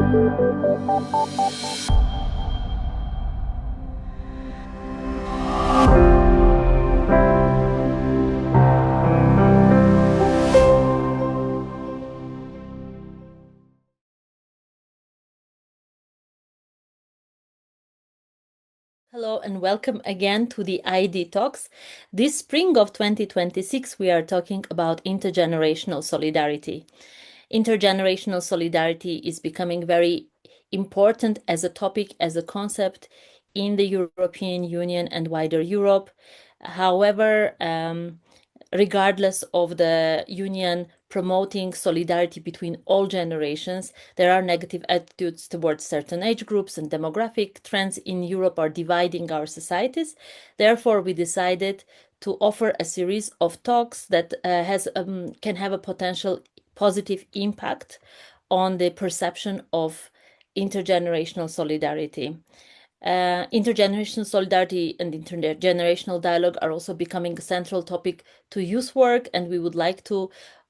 Hello and welcome again to the idtalks. This spring of 2026, we are talking about intergenerational solidarity. Intergenerational solidarity is becoming very important as a topic, as a concept in the European Union and wider Europe. However, regardless of the Union promoting solidarity between all generations, there are negative attitudes towards certain age groups, and demographic trends in Europe are dividing our societies. Therefore, we decided to offer a series of talks that can have a potential positive impact on the perception of intergenerational solidarity. Intergenerational solidarity and intergenerational dialogue are also becoming a central topic to youth work, and we would like to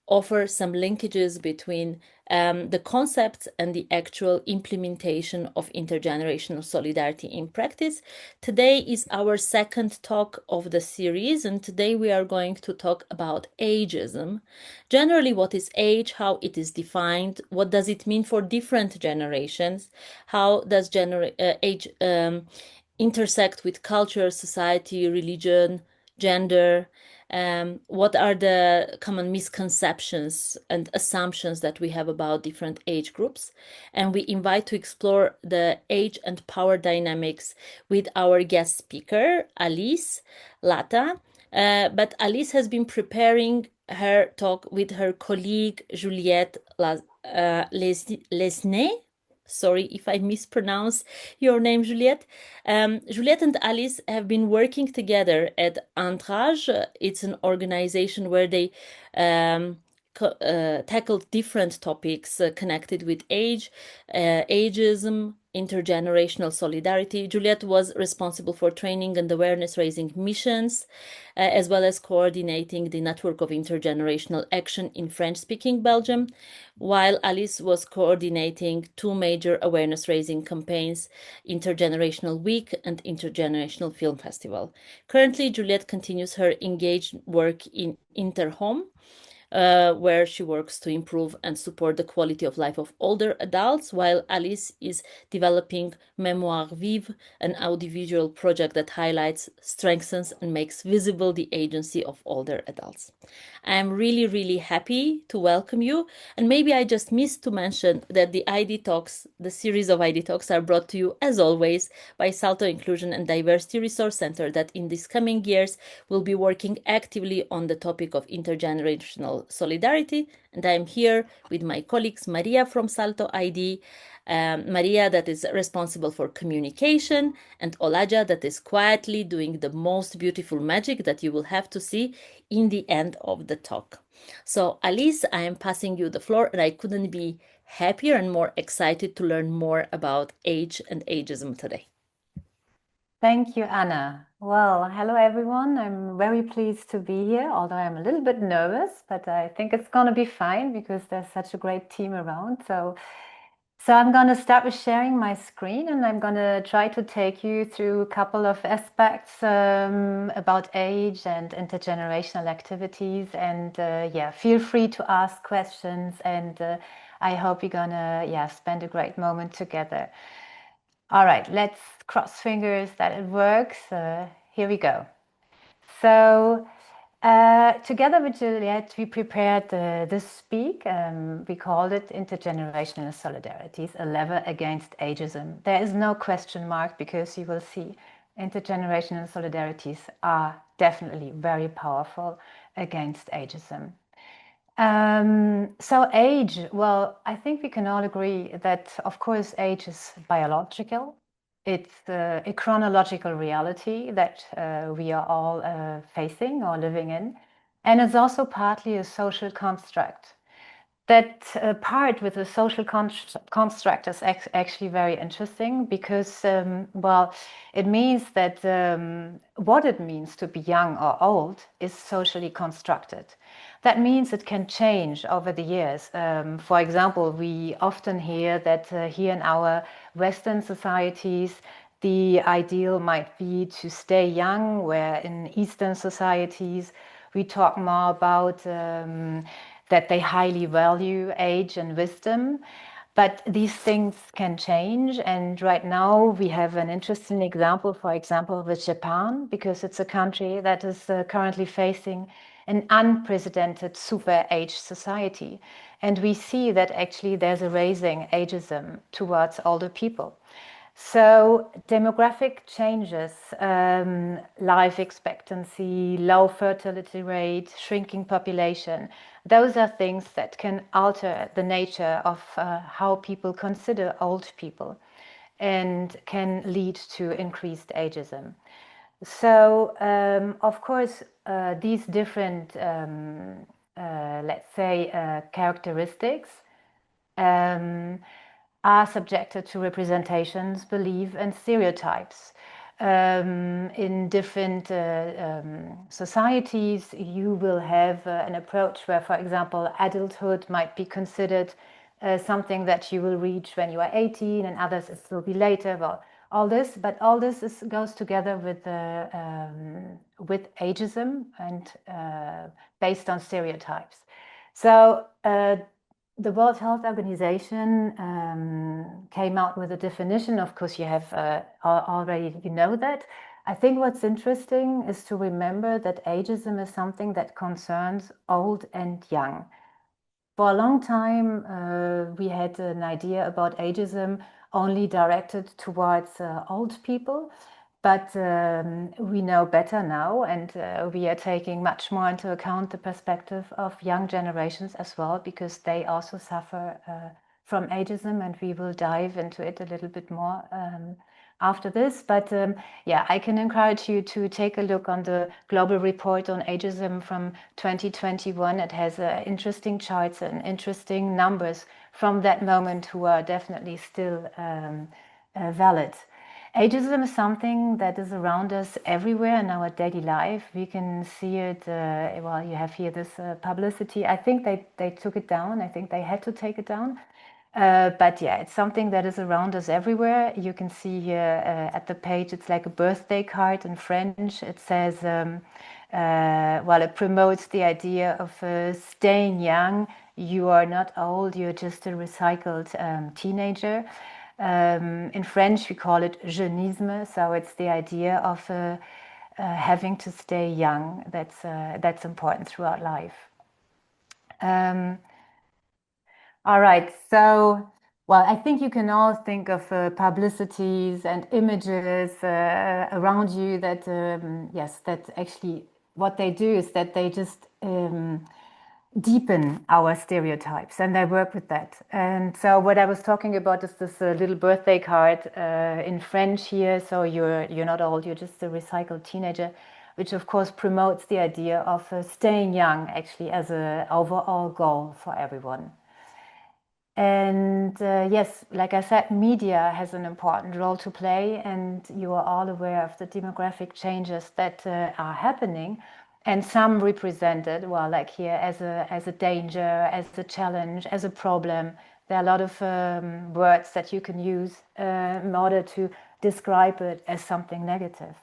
offer some linkages between the concepts and the actual implementation of intergenerational solidarity in practice. Today is our second talk of the series, and today we are going to talk about ageism. Generally, what is age, how it is defined, what does it mean for different generations, how does age intersect with culture, society, religion, gender, what are the common misconceptions and assumptions that we have about different age groups. And we invite to explore the age and power dynamics with our guest speaker, Alice Latta. But Alice has been preparing her talk with her colleague, Juliette Laisné. Sorry if I mispronounce your name, Juliette. Juliette and Alice have been working together at Entrage. It's an organization where they tackled different topics connected with age, ageism, intergenerational solidarity. Juliette was responsible for training and awareness raising missions, as well as coordinating the network of intergenerational action in French-speaking Belgium, while Alice was coordinating two major awareness raising campaigns, Intergenerational Week and Intergenerational Film Festival. Currently, Juliette continues her engaged work in Interhome, where she works to improve and support the quality of life of older adults, while Alice is developing Mémoire Vive, an audiovisual project that highlights, strengthens, and makes visible the agency of older adults. I'm really, really happy to welcome you. And maybe I just missed to mention that the idtalks, the series of idtalks, are brought to you, as always, by Salto Inclusion and Diversity Resource Center, that in these coming years will be working actively on the topic of intergenerational solidarity. And I'm here with my colleagues, Maria from Salto ID, Maria that is responsible for communication, and Olaja that is quietly doing the most beautiful magic that you will have to see in the end of the talk. So Alice, I am passing you the floor, and I couldn't be happier and more excited to learn more about age and ageism today. Thank you, Anna. Well, hello everyone. I'm very pleased to be here, although I'm a little bit nervous, but I think it's going to be fine because there's such a great team around. So I'm going to start with sharing my screen, and I'm going to try to take you through a couple of aspects about age and intergenerational activities. And yeah, feel free to ask questions, and I hope you're going to spend a great moment together. All right, let's cross fingers that it works. Here we go. So together with Juliette, we prepared this speak. We called it Intergenerational Solidarities, a Lever Against Ageism. There is no question mark, because you will see intergenerational solidarities are definitely very powerful against ageism. So age, well, I think we can all agree that, of course, age is biological. It's a chronological reality that we are all facing or living in. And it's also partly a social construct. That part with the social construct is actually very interesting because, well, it means that what it means to be young or old is socially constructed. That means it can change over the years. For example, we often hear that here in our Western societies, the ideal might be to stay young, where in Eastern societies, we talk more about that they highly value age and wisdom. But these things can change. And right now we have an interesting example, for example, with Japan, because it's a country that is currently facing an unprecedented super age society. And we see that actually there's a rising ageism towards older people. So demographic changes, life expectancy, low fertility rate, shrinking population, those are things that can alter the nature of how people consider old people and can lead to increased ageism. So, of course, these different, let's say, characteristics um, are subjected to representations, belief, and stereotypes. In different societies, you will have an approach where, for example, adulthood might be considered something that you will reach when you are 18, and others it will be later. Well, all this, but all this goes together with ageism and based on stereotypes. So the World Health Organization came out with a definition. Of course, you have already, you know that. I think what's interesting is to remember that ageism is something that concerns old and young. For a long time, we had an idea about ageism only directed towards old people. But we know better now, and we are taking much more into account the perspective of young generations as well, because they also suffer from ageism, and we will dive into it a little bit more after this. But yeah, I can encourage you to take a look on the global report on ageism from 2021. It has interesting charts and interesting numbers from that moment who are definitely still valid. Ageism is something that is around us everywhere in our daily life. We can see it, well, you have here this publicity. I think they took it down. I think they had to take it down. But yeah, it's something that is around us everywhere. You can see here at the page, it's like a birthday card in French. It says, well, it promotes the idea of staying young. You are not old, you're just a recycled teenager. In French, we call it jeunisme, so it's the idea of having to stay young. That's important throughout life. All right, so well, I think you can all think of publicities and images around you that yes, that actually what they do is that they just deepen our stereotypes, and I work with that. And so what I was talking about is this little birthday card in French here. So you're not old, you're just a recycled teenager, which of course promotes the idea of staying young actually as an overall goal for everyone. And yes, like I said, media has an important role to play, and you are all aware of the demographic changes that are happening. And some represented, well, like here, as a danger, as a challenge, as a problem. There are a lot of words that you can use in order to describe it as something negative.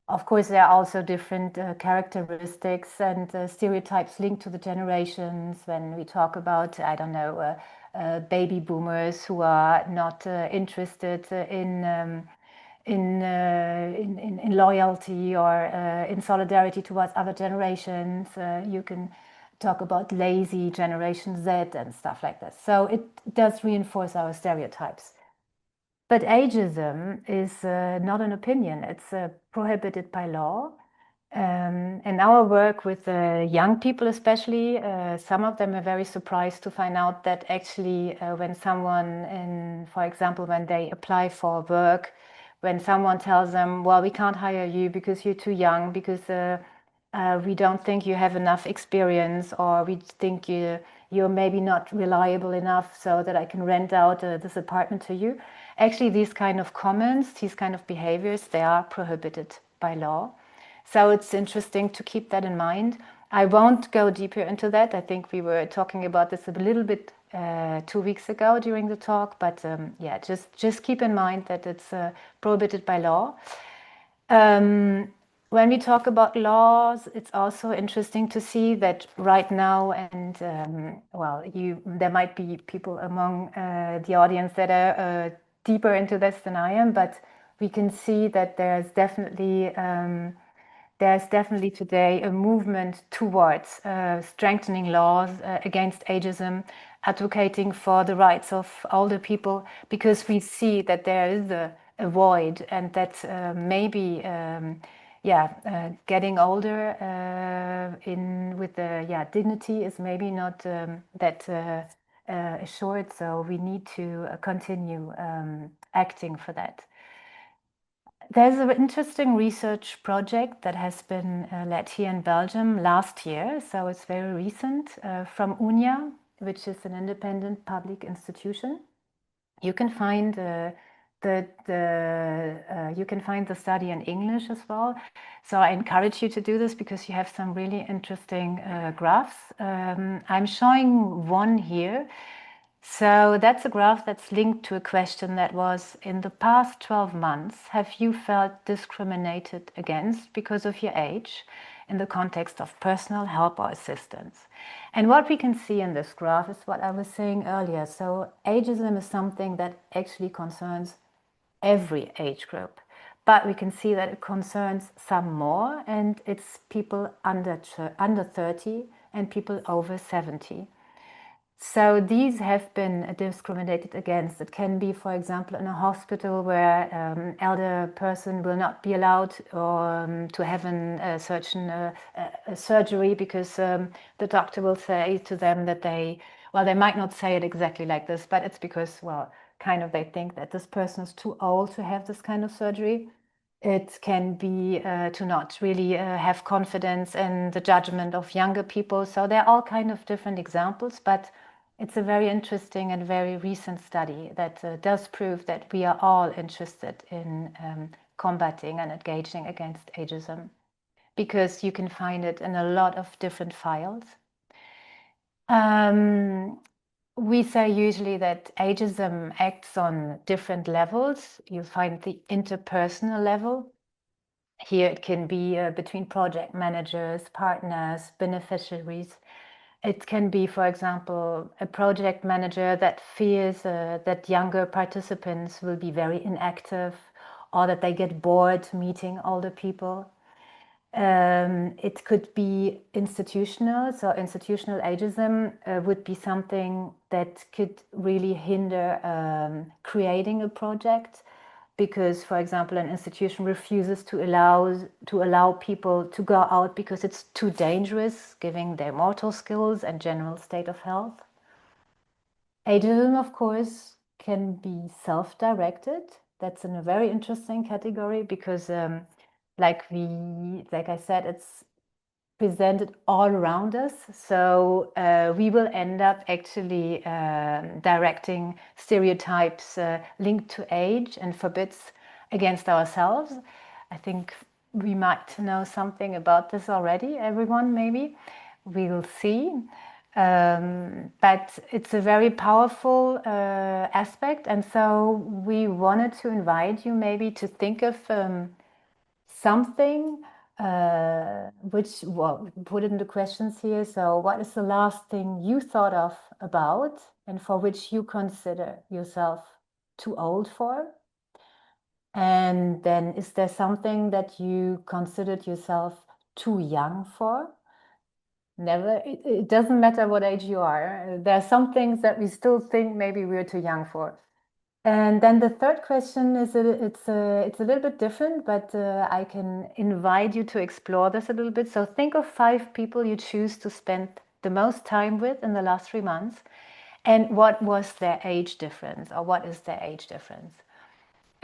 Of course, there are also different characteristics and stereotypes linked to the generations. When we talk about, I don't know, baby boomers who are not interested in loyalty or in solidarity towards other generations. You can talk about lazy Generation Z and stuff like this. So it does reinforce our stereotypes. But ageism is not an opinion. It's prohibited by law. In our work with young people especially, some of them are very surprised to find out that actually when someone, for example, when they apply for work, when someone tells them, well, we can't hire you because you're too young, because we don't think you have enough experience, or we think you're maybe not reliable enough so that I can rent out this apartment to you. Actually, these kind of comments, these kind of behaviors, they are prohibited by law. So it's interesting to keep that in mind. I won't go deeper into that. I think we were talking about this a little bit 2 weeks ago during the talk, but yeah, just keep in mind that it's prohibited by law. When we talk about laws, it's also interesting to see that right now, and well, there might be people among the audience that are deeper into this than I am, but we can see that there's definitely today a movement towards strengthening laws against ageism, advocating for the rights of older people, because we see that there is a void, and that maybe getting older with dignity is maybe not that assured. So we need to continue acting for that. There's an interesting research project that has been led here in Belgium last year, so it's very recent, from UNIA, which is an independent public institution. You can find you can find the study in English as well. So I encourage you to do this because you have some really interesting graphs. I'm showing one here. So that's a graph that's linked to a question that was, in the past 12 months, have you felt discriminated against because of your age in the context of personal help or assistance? And what we can see in this graph is what I was saying earlier. So ageism is something that actually concerns every age group. But we can see that it concerns some more, and it's people under 30 and people over 70. So these have been discriminated against. It can be, for example, in a hospital where elder person will not be allowed to have a surgery because the doctor will say to them that they might not say it exactly like this, but it's because, kind of they think that this person is too old to have this kind of surgery. It can be to not really have confidence in the judgment of younger people. So there are all kind of different examples, but it's a very interesting and very recent study that does prove that we are all interested in combating and engaging against ageism, because you can find it in a lot of different files. We say usually that ageism acts on different levels. You find the interpersonal level. Here it can be between project managers, partners, beneficiaries. It can be, for example, a project manager that fears that younger participants will be very inactive, or that they get bored meeting older people. It could be institutional. So institutional ageism would be something that could really hinder creating a project, because, for example, an institution refuses to allow people to go out because it's too dangerous, given their motor skills and general state of health. Ageism, of course, can be self-directed. That's in a very interesting category because, like I said, it's presented all around us. So we will end up actually directing stereotypes linked to age and forbids against ourselves. I think we might know something about this already, everyone, maybe. We will see. But it's a very powerful aspect. And so we wanted to invite you maybe to think of something which, put it in the questions here. So what is the last thing you thought of about and for which you consider yourself too old for? And then, is there something that you considered yourself too young for? Never. It doesn't matter what age you are. There are some things that we still think maybe we're too young for. And then the third question is it's a little bit different, but I can invite you to explore this a little bit. So think of 5 people you choose to spend the most time with in the last 3 months, and what was their age difference, or what is their age difference?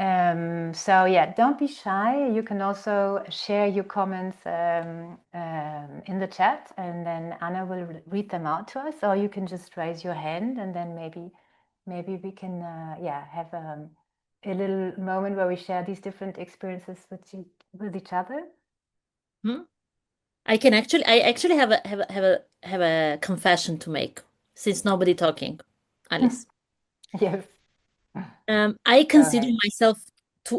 So yeah, don't be shy. You can also share your comments in the chat, and then Anna will read them out to us, or you can just raise your hand, and then maybe we can yeah, have a little moment where we share these different experiences with each other. Hmm? I actually have a confession to make since nobody talking, Alice. Yes, I go consider ahead. myself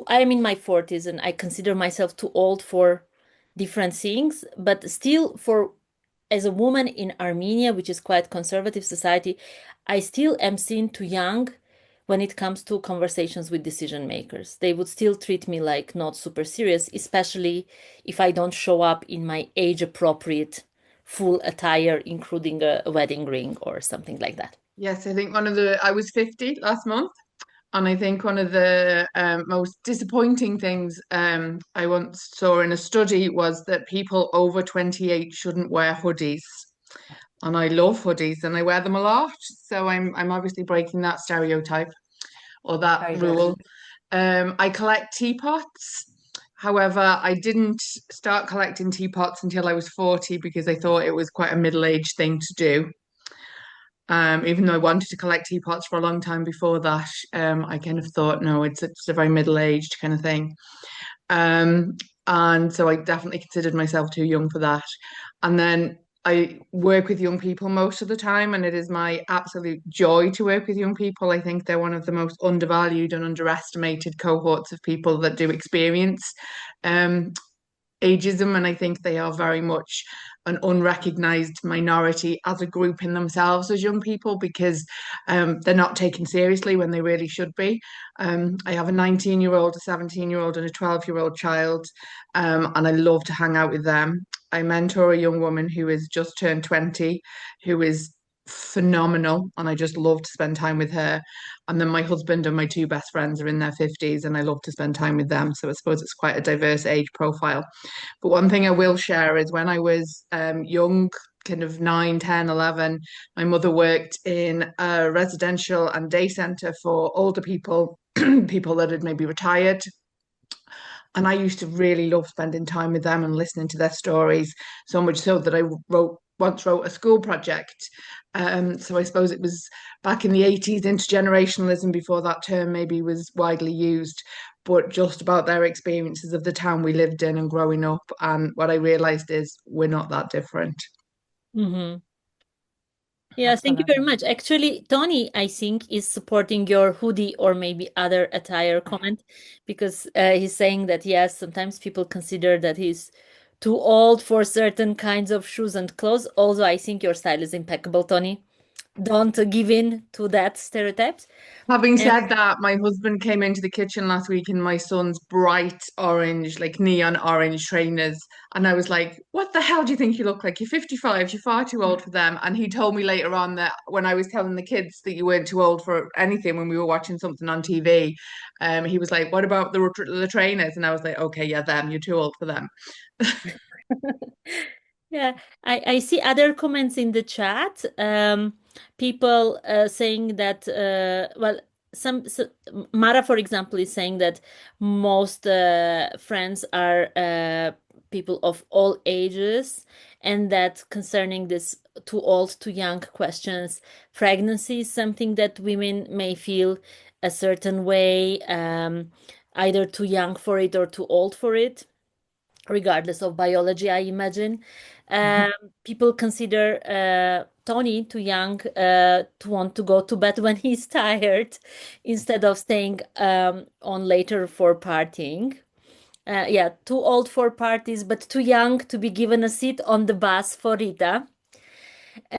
I'm in my 40s and I consider myself too old for different things, but still as a woman in Armenia, which is quite conservative society, I still am seen too young when it comes to conversations with decision makers. They would still treat me like not super serious, especially if I don't show up in my age appropriate full attire, including a wedding ring or something like that. Yes, I think I was 50 last month, and I think one of the most disappointing things I once saw in a study was that people over 28 shouldn't wear hoodies. And I love hoodies and I wear them a lot. So I'm obviously breaking that stereotype or that Very good. rule. I collect teapots. However, I didn't start collecting teapots until I was 40 because I thought it was quite a middle-aged thing to do. Even though I wanted to collect teapots for a long time before that, I kind of thought, no, it's a very middle-aged kind of thing. Um, and so I definitely considered myself too young for that. And then I work with young people most of the time, and it is my absolute joy to work with young people. I think they're one of the most undervalued and underestimated cohorts of people that do experience um, ageism, and I think they are very much an unrecognized minority as a group in themselves as young people because they're not taken seriously when they really should be. I have a 19-year-old, a 17-year-old, and a 12-year-old child, and I love to hang out with them. I mentor a young woman who has just turned 20, who is phenomenal, and I just love to spend time with her. And then my husband and my two best friends are in their 50s, and I love to spend time with them. So I suppose it's quite a diverse age profile. But one thing I will share is when I was young, kind of 9, 10, 11, my mother worked in a residential and day centre for older people, people that had maybe retired. And I used to really love spending time with them and listening to their stories, so much so that I once wrote a school project. So I suppose it was back in the 80s, intergenerationalism before that term maybe was widely used, but just about their experiences of the town we lived in and growing up. And what I realized is we're not that different. Mhm. Yeah, thank you very Absolutely. much. Actually, Tony, I think, is supporting your hoodie or maybe other attire comment because he's saying that, yes, sometimes people consider that he's too old for certain kinds of shoes and clothes. Although I think your style is impeccable, Tony. Don't give in to that stereotypes. Having And said that, my husband came into the kitchen last week in my son's bright orange, like neon orange trainers. And I was like, what the hell do you think you look like? You're 55, you're far too old for them. And he told me later on that when I was telling the kids that you weren't too old for anything when we were watching something on TV, he was like, what about the trainers? And I was like, okay, yeah, them, you're too old for them. yeah, I see other comments in the chat. People saying that, well, Mara, for example, is saying that most friends are people of all ages, and that concerning this too old, too young questions, pregnancy is something that women may feel a certain way, either too young for it or too old for it regardless of biology, I imagine. Um, People consider Tony too young to want to go to bed when he's tired instead of staying on later for partying. Yeah, too old for parties, but too young to be given a seat on the bus for Rita.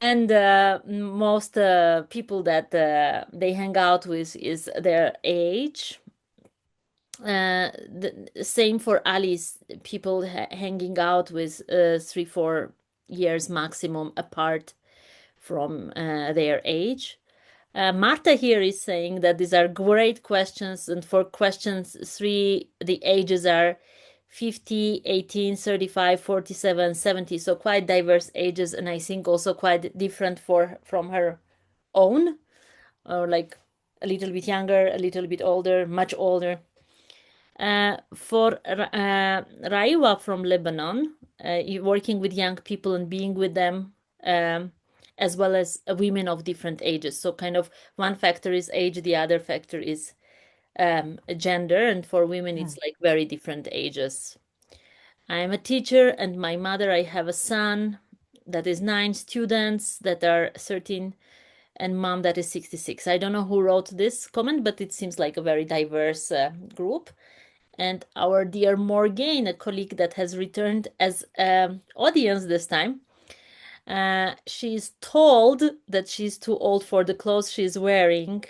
And most people that they hang out with is their age. The same for Alice, people hanging out with 3, 4 years maximum apart from their age. Marta here is saying that these are great questions, and for questions three, the ages are 50, 18, 35, 47, 70, so quite diverse ages, and I think also quite different from her own, or like a little bit younger, a little bit older, much older. For Raiwa from Lebanon, working with young people and being with them, as well as women of different ages. So kind of one factor is age, the other factor is gender, and for women it's like very different ages. I'm a teacher, and my mother, I have a son that is 9, students that are 13, and mom that is 66. I don't know who wrote this comment, but it seems like a very diverse group. And our dear Morgane, a colleague that has returned as audience this time, she's told that she's too old for the clothes she's wearing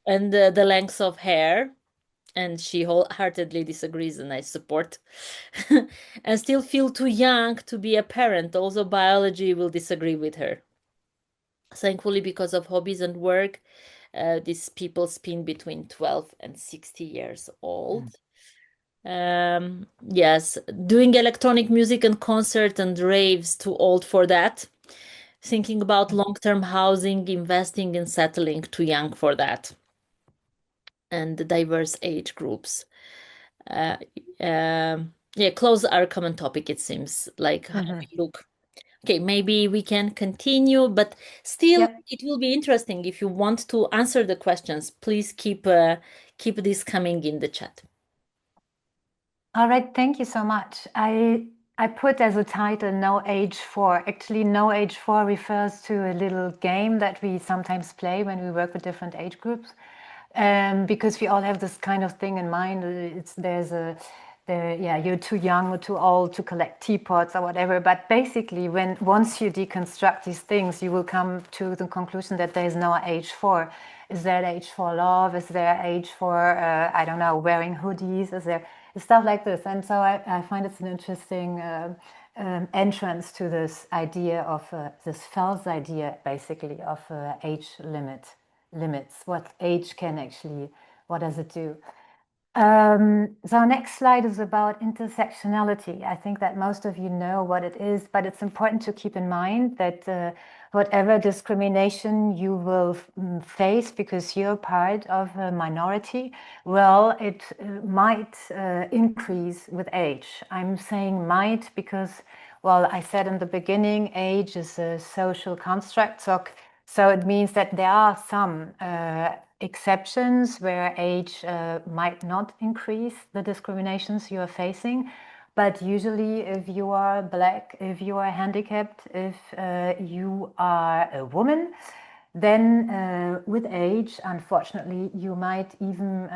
and the length of hair. And she wholeheartedly disagrees, and I support. And still feel too young to be a parent. Also, biology will disagree with her. Thankfully, because of hobbies and work, these people spin between 12 and 60 years old. Yes, doing electronic music and concert and raves, too old for that. Thinking about long-term housing, investing and settling, too young for that. And the diverse age groups. Uh, yeah, clothes are a common topic, it seems, like how we look. Okay, maybe we can continue, but still, Yep. it will be interesting. If you want to answer the questions, please keep this coming in the chat. All right, thank you so much. I put as a title No Age 4. Actually, No Age 4 refers to a little game that we sometimes play when we work with different age groups. Because we all have this kind of thing in mind. Yeah, you're too young or too old to collect teapots or whatever. But basically, once you deconstruct these things, you will come to the conclusion that there is no age for. Is there age for love? Is there age for I don't know, wearing hoodies? Is there stuff like this? And so I find it's an interesting entrance to this idea of this false idea, basically, of age limits. What age can actually, what does it do? So our next slide is about intersectionality. I think that most of you know what it is, but it's important to keep in mind that whatever discrimination you will face because you're part of a minority, well, it might increase with age. I'm saying might because, well, I said in the beginning, age is a social construct. So it means that there are some exceptions where age might not increase the discriminations you are facing. But usually, if you are Black, if you are handicapped, if you are a woman, then with age, unfortunately, you might even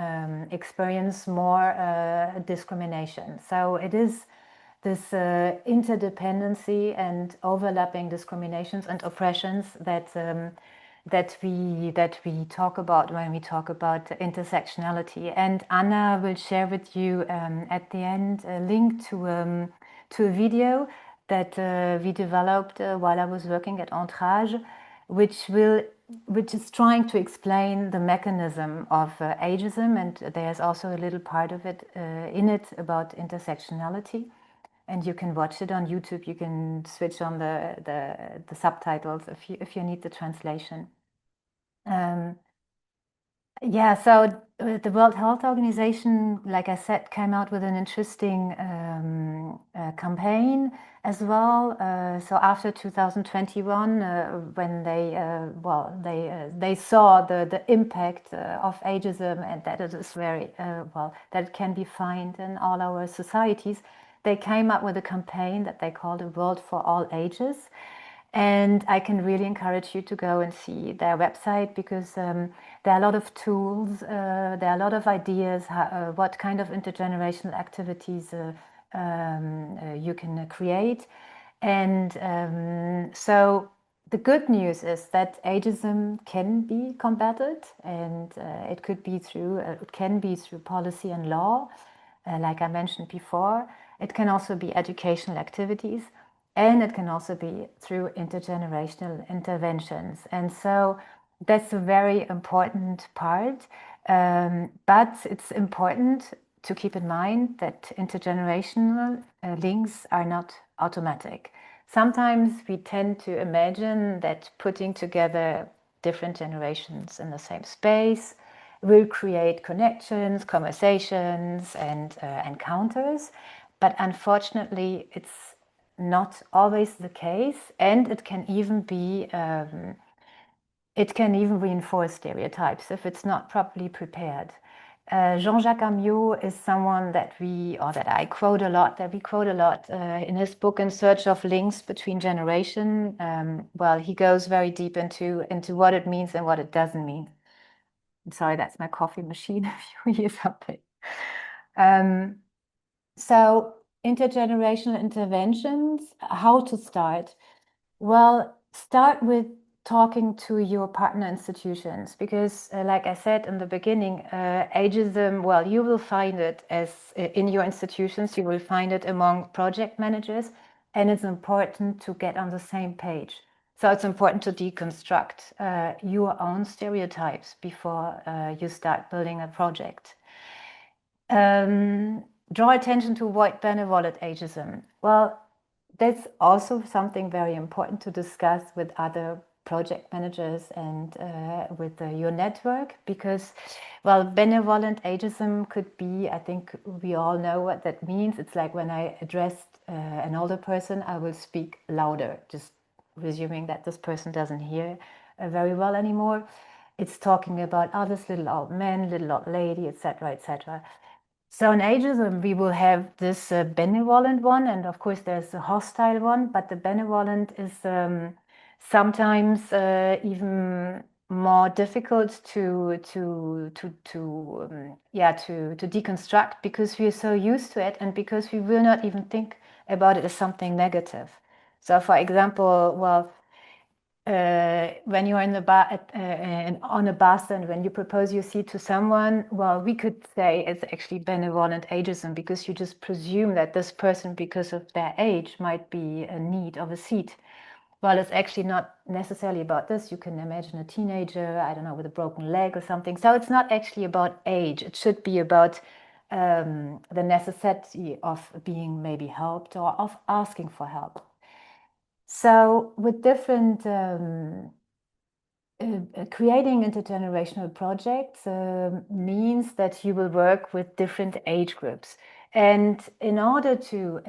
experience more discrimination. So it is this interdependency and overlapping discriminations and oppressions that we talk about when we talk about intersectionality. And Anna will share with you at the end a link to a video that we developed while I was working at Entrage, which is trying to explain the mechanism of ageism, and there's also a little part of it in it about intersectionality. And you can watch it on YouTube. You can switch on the subtitles if you need the translation. Yeah, so the World Health Organization, like I said, came out with an interesting campaign as well. So after 2021, when they saw the impact of ageism and that it is very that it can be found in all our societies, they came up with a campaign that they called A World for All Ages. And I can really encourage you to go and see their website because there are a lot of tools, there are a lot of ideas, what kind of intergenerational activities you can create. And so the good news is that ageism can be combated, and it can be through policy and law, like I mentioned before. It can also be educational activities. And it can also be through intergenerational interventions. And so that's a very important part. But it's important to keep in mind that intergenerational links are not automatic. Sometimes we tend to imagine that putting together different generations in the same space will create connections, conversations, and encounters. But unfortunately, it's not always the case, and it can even reinforce stereotypes if it's not properly prepared. Jean-Jacques Amiot is someone that we quote a lot in his book In Search of Links Between Generation. Well, he goes very deep into what it means and what it doesn't mean. I'm sorry, that's my coffee machine if you hear something. So intergenerational interventions, how to start? Well, start with talking to your partner institutions, because like I said in the beginning, ageism, well, you will find it in your institutions, you will find it among project managers, and it's important to get on the same page. So it's important to deconstruct your own stereotypes before you start building a project. Draw attention to white benevolent ageism. Well, that's also something very important to discuss with other project managers and with your network, because, well, benevolent ageism could be, I think we all know what that means. It's like when I address an older person, I will speak louder, just presuming that this person doesn't hear very well anymore. It's talking about others, little old men, little old lady, etc., etc. So in ageism, we will have this benevolent one, and of course there's a hostile one, but the benevolent is sometimes even more difficult to deconstruct, because we are so used to it, and because we will not even think about it as something negative. So for example, well, when you're in the bar on a bus, and when you propose your seat to someone, well, we could say it's actually benevolent ageism, because you just presume that this person, because of their age, might be in need of a seat. Well, it's actually not necessarily about this. You can imagine a teenager, I don't know, with a broken leg or something. So it's not actually about age. It should be about the necessity of being maybe helped, or of asking for help. So with different creating intergenerational projects means that you will work with different age groups. And in order to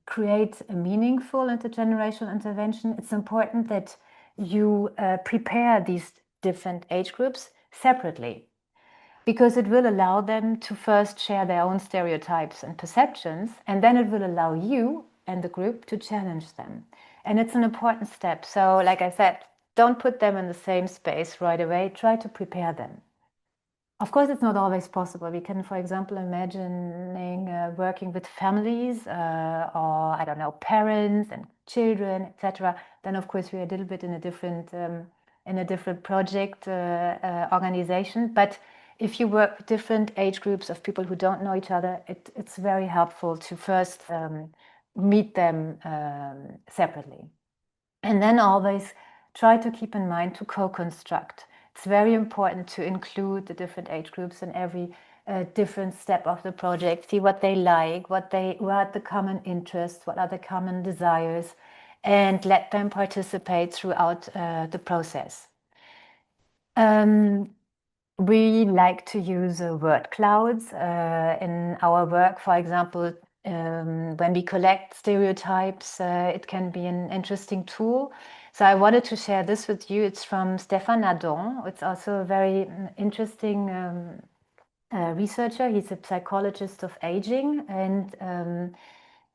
create a meaningful intergenerational intervention, it's important that you prepare these different age groups separately, because it will allow them to first share their own stereotypes and perceptions, and then it will allow you and the group to challenge them. And it's an important step. So, like I said, don't put them in the same space right away. Try to prepare them. Of course, it's not always possible. We can, for example, imagining working with families or, I don't know, parents and children, etc. Then, of course, we're a little bit in a different project organization. But if you work with different age groups of people who don't know each other, it's very helpful to first meet them separately. And then always try to keep in mind to co-construct. It's very important to include the different age groups in every different step of the project. See what they like, what are the common interests, what are the common desires, and let them participate throughout the process. We like to use word clouds in our work. For example, when we collect stereotypes, it can be an interesting tool. So I wanted to share this with you. It's from Stéphane Adon. It's also a very interesting researcher. He's a psychologist of aging, and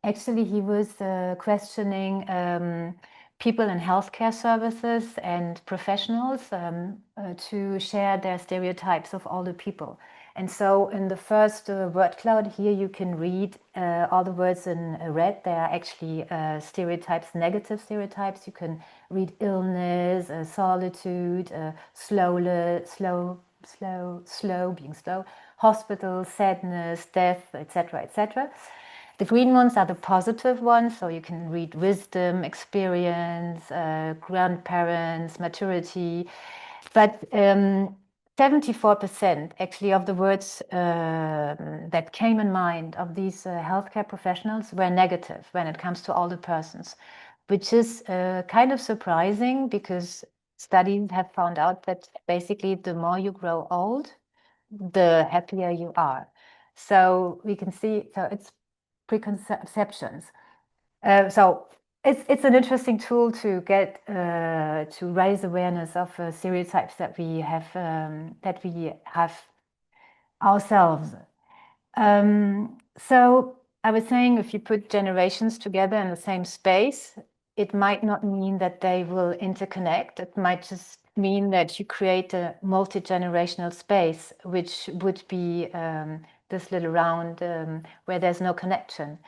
actually he was questioning people in healthcare services and professionals to share their stereotypes of older people. And so in the first word cloud here, you can read all the words in red. They are actually stereotypes, negative stereotypes. You can read illness, solitude, being slow, hospital, sadness, death, etc., etc. The green ones are the positive ones, so you can read wisdom, experience, grandparents, maturity. But 74% actually of the words that came in mind of these healthcare professionals were negative when it comes to older persons, which is kind of surprising, because studies have found out that basically the more you grow old, the happier you are. So we can see, so it's preconceptions. So it's an interesting tool to get to raise awareness of stereotypes that we have ourselves. So I was saying, if you put generations together in the same space, it might not mean that they will interconnect. It might just mean that you create a multi-generational space, which would be this little round where there's no connection.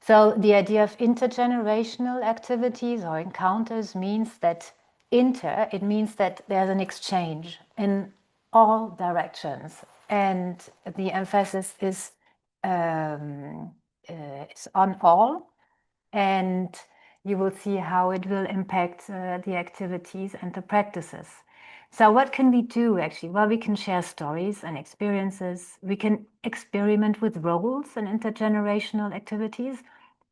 So the idea of intergenerational activities or encounters means that it means that there's an exchange in all directions. And the emphasis is on all. And you will see how it will impact the activities and the practices. So what can we do actually? Well, we can share stories and experiences. We can experiment with roles and intergenerational activities.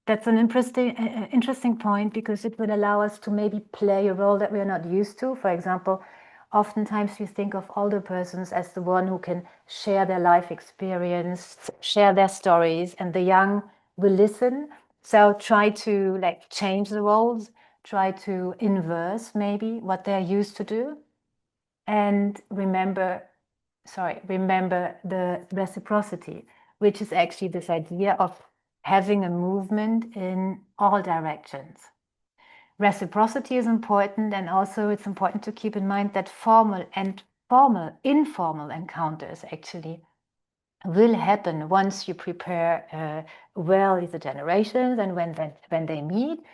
That's an interesting point, because it will allow us to maybe play a role that we are not used to. For example, oftentimes we think of older persons as the one who can share their life experience, share their stories, and the young will listen. So try to change the roles, try to inverse maybe what they're used to do, and remember the reciprocity, which is actually this idea of having a movement in all directions. Reciprocity is important, and also it's important to keep in mind that informal encounters actually will happen once you prepare well the generations, and when they meet.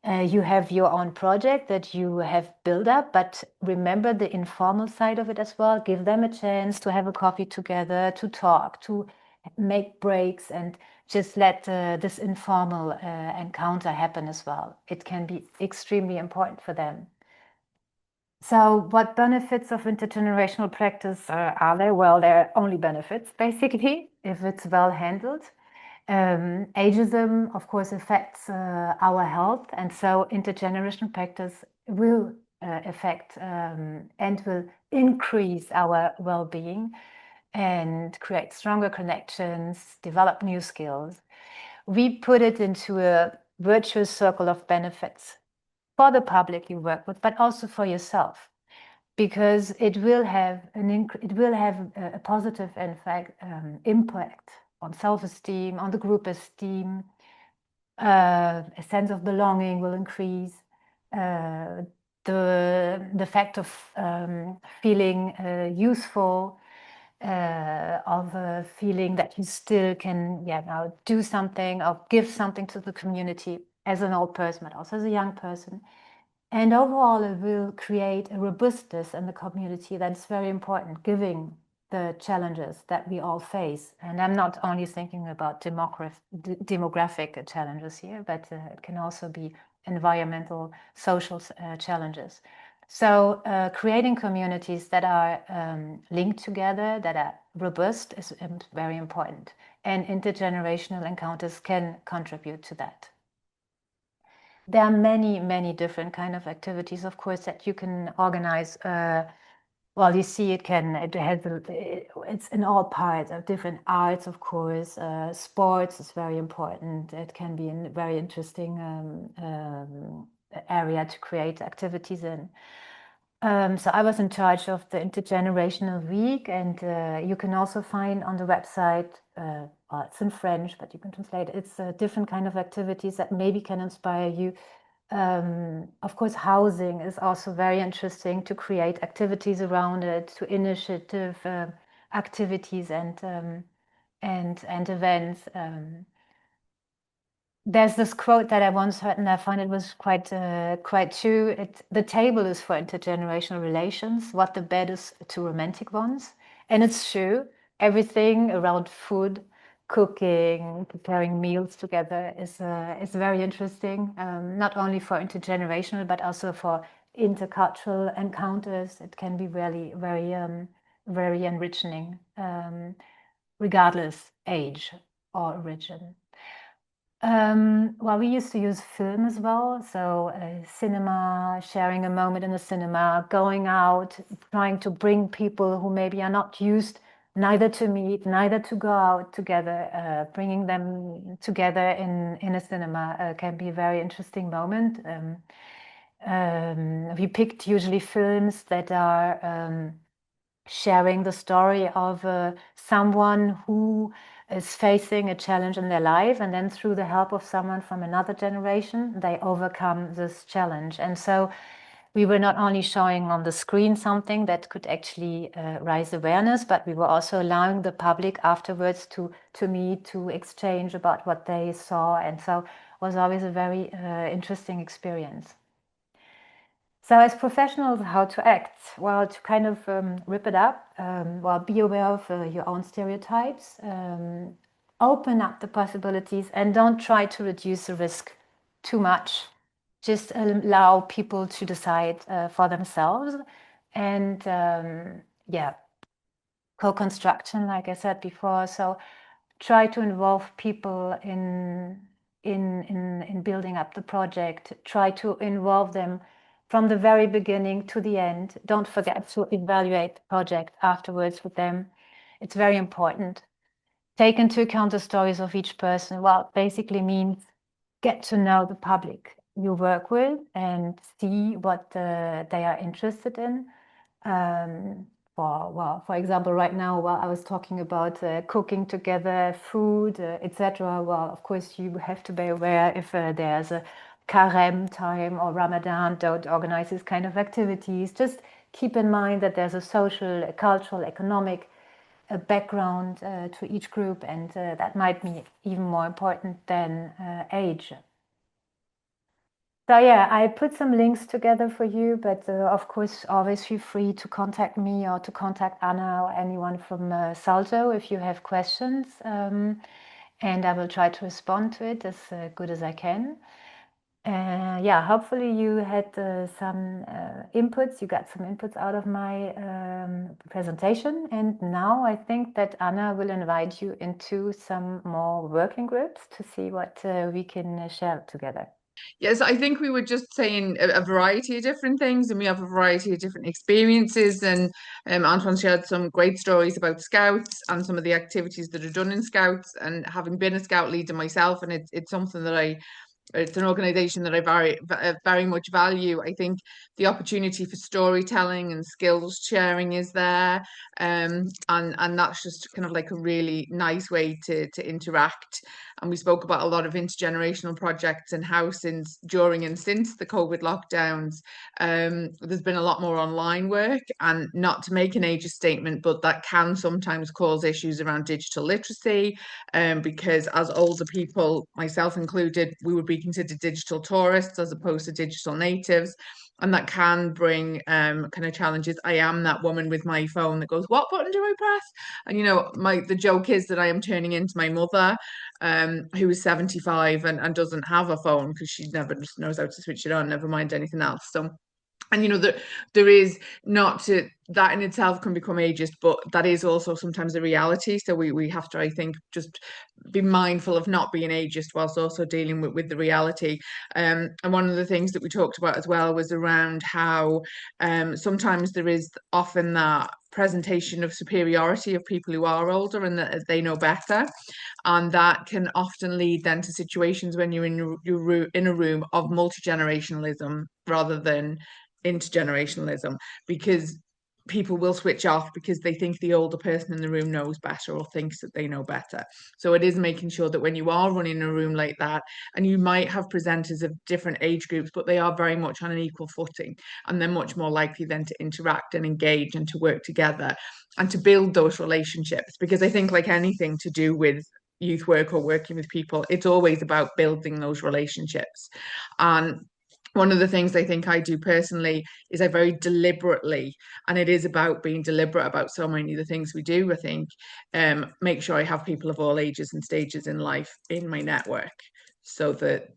You have your own project that you have built up, but remember the informal side of it as well. Give them a chance to have a coffee together, to talk, to make breaks, and just let this informal encounter happen as well. It can be extremely important for them. So what benefits of intergenerational practice are there? Well, there are only benefits, basically, if it's well handled. Ageism, of course, affects our health, and so intergenerational practice will affect and will increase our well-being and create stronger connections, develop new skills. We put it into a virtuous circle of benefits for the public you work with, but also for yourself, because it will have a positive impact on self-esteem, on the group esteem. A sense of belonging will increase. The fact of feeling useful, of feeling that you still can now do something or give something to the community as an old person, but also as a young person. And overall, it will create a robustness in the community that's very important, given the challenges that we all face. And I'm not only thinking about demographic challenges here, but it can also be environmental, social challenges. So creating communities that are linked together, that are robust, is very important. And intergenerational encounters can contribute to that. There are many, many different kind of activities, of course, that you can organize. Well, you see, it's in all parts of different arts, of course. Sports is very important. It can be a very interesting area to create activities in. So I was in charge of the Intergenerational Week, and you can also find on the website, well, it's in French, but you can translate it. It's different kind of activities that maybe can inspire you. Of course, housing is also very interesting, to create activities around it, to initiative activities and events. There's this quote that I once heard, and I find it was quite true. The table is for intergenerational relations, what the bed is to romantic ones. And it's true. Everything around food, cooking, preparing meals together is very interesting, not only for intergenerational, but also for intercultural encounters. It can be really very enriching, regardless age or origin. Well, we used to use film as well. So cinema, sharing a moment in the cinema, going out, trying to bring people who maybe are not used neither to meet, neither to go out together. Bringing them together in a cinema can be a very interesting moment. We picked usually films that are sharing the story of someone who is facing a challenge in their life, and then through the help of someone from another generation, they overcome this challenge. And so we were not only showing on the screen something that could actually raise awareness, but we were also allowing the public afterwards to meet, to exchange about what they saw. And so it was always a very interesting experience. So as professionals, how to act? Well, to kind of rip it up, well, be aware of your own stereotypes, open up the possibilities, and don't try to reduce the risk too much. Just allow people to decide for themselves. And yeah, co-construction, like I said before. So try to involve people in building up the project. Try to involve them from the very beginning to the end. Don't forget to evaluate the project afterwards with them. It's very important. Take into account the stories of each person. Well, basically means get to know the public you work with and see what they are interested in. For example, right now, while I was talking about cooking together, food, etc. Well, of course, you have to be aware if there's a Carême time or Ramadan, don't organize this kind of activities. Just keep in mind that there's a social, a cultural, economic background to each group, and that might be even more important than age. So yeah, I put some links together for you, but of course, always feel free to contact me or to contact Anna or anyone from Salto if you have questions, and I will try to respond to it as good as I can. Yeah, hopefully you had some inputs. You got some inputs out of my presentation, and now I think that Anna will invite you into some more working groups to see what we can share together. Yes, I think we were just saying a variety of different things, and we have a variety of different experiences. And Antoine shared some great stories about Scouts and some of the activities that are done in Scouts. And having been a Scout leader myself, and it's something that it's an organization that I very much value. I think the opportunity for storytelling and skills sharing is there, and that's just kind of like a really nice way to interact. And we spoke about a lot of intergenerational projects and how during and since the COVID lockdowns, there's been a lot more online work. And not to make an ageist statement, but that can sometimes cause issues around digital literacy, because as older people, myself included, we would be considered digital tourists as opposed to digital natives. And that can bring kind of challenges. I am that woman with my phone that goes, "What button do I press?" And the joke is that I am turning into my mother, who is 75 and doesn't have a phone because she never just knows how to switch it on, never mind anything else. So, and there is not to that in itself can become ageist, but that is also sometimes a reality. So we have to, I think, just be mindful of not being ageist whilst also dealing with the reality. And one of the things that we talked about as well was around how sometimes there is often that presentation of superiority of people who are older and that they know better, and that can often lead then to situations when you're in a room of multi-generationalism rather than intergenerationalism, because people will switch off because they think the older person in the room knows better or thinks that they know better. So it is making sure that when you are running a room like that, and you might have presenters of different age groups, but they are very much on an equal footing, and they're much more likely then to interact and engage and to work together and to build those relationships. Because I think, like anything to do with youth work or working with people, it's always about building those relationships. And one of the things I think I do personally is I very deliberately, and it is about being deliberate about so many of the things we do, I think, make sure I have people of all ages and stages in life in my network, so that